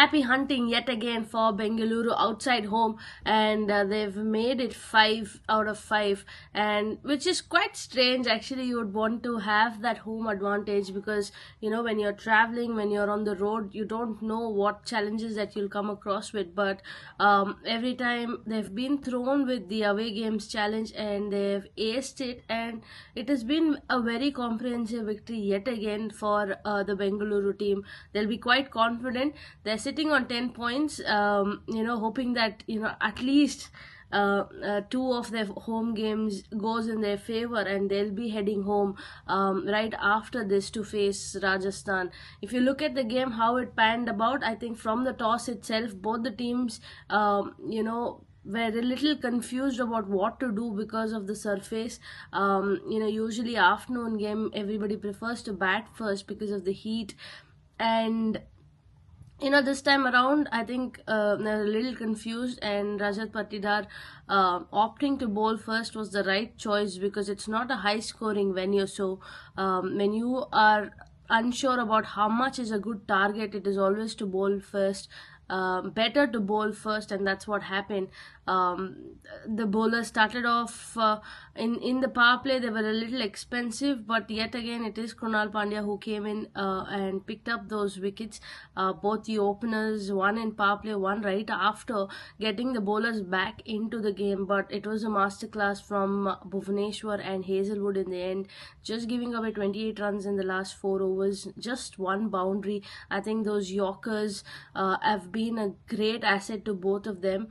happy hunting yet again for Bengaluru outside home, and they've made it 5 out of 5, and which is quite strange. Actually, you would want to have that home advantage because when you're traveling, when you're on the road, you don't know what challenges that you'll come across with. But every time they've been thrown with the away games challenge and they've aced it, and it has been a very comprehensive victory yet again for the Bengaluru team. They'll be quite confident. They're sitting on 10 points, hoping that at least two of their home games goes in their favor, and they'll be heading home right after this to face Rajasthan. If you look at the game, how it panned about, I think from the toss itself, both the teams, were a little confused about what to do because of the surface. Usually afternoon game, everybody prefers to bat first because of the heat, and this time around, I think they're a little confused, and Rajat Patidar opting to bowl first was the right choice because it's not a high scoring venue. So when you are unsure about how much is a good target, it is always to bowl first. Better to bowl first, and that's what happened. The bowlers started off in the power play. They were a little expensive, but yet again it is Krunal Pandya who came in and picked up those wickets. Both the openers, one in power play, one right after, getting the bowlers back into the game. But it was a masterclass from Bhuvaneshwar and Hazelwood in the end, just giving away 28 runs in the last 4 overs, just one boundary. I think those Yorkers have been a great asset to both of them,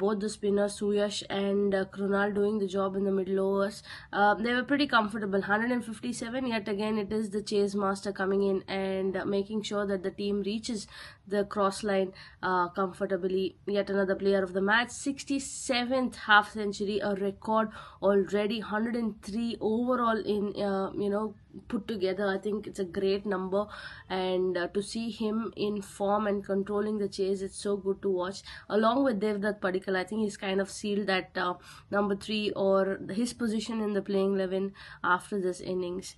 both the spinners Suyash and Krunal doing the job in the middle overs. They were pretty comfortable. 157, yet again it is the chase master coming in and making sure that the team reaches the cross line comfortably. Yet another player of the match, 67th half century, a record already. 103 overall in put together. I think it's a great number, and to see him in form and controlling the chase, it's so good to watch. Along with Devdutt Padikkal, I think he's kind of sealed that number 3 or his position in the playing 11 after this innings.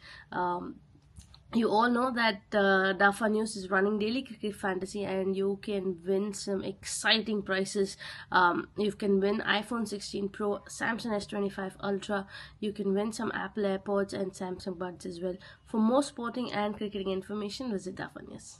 You all know that Dafa News is running daily cricket fantasy, and you can win some exciting prizes. You can win iPhone 16 Pro, Samsung S25 Ultra. You can win some Apple AirPods and Samsung Buds as well. For more sporting and cricketing information, visit Dafa News.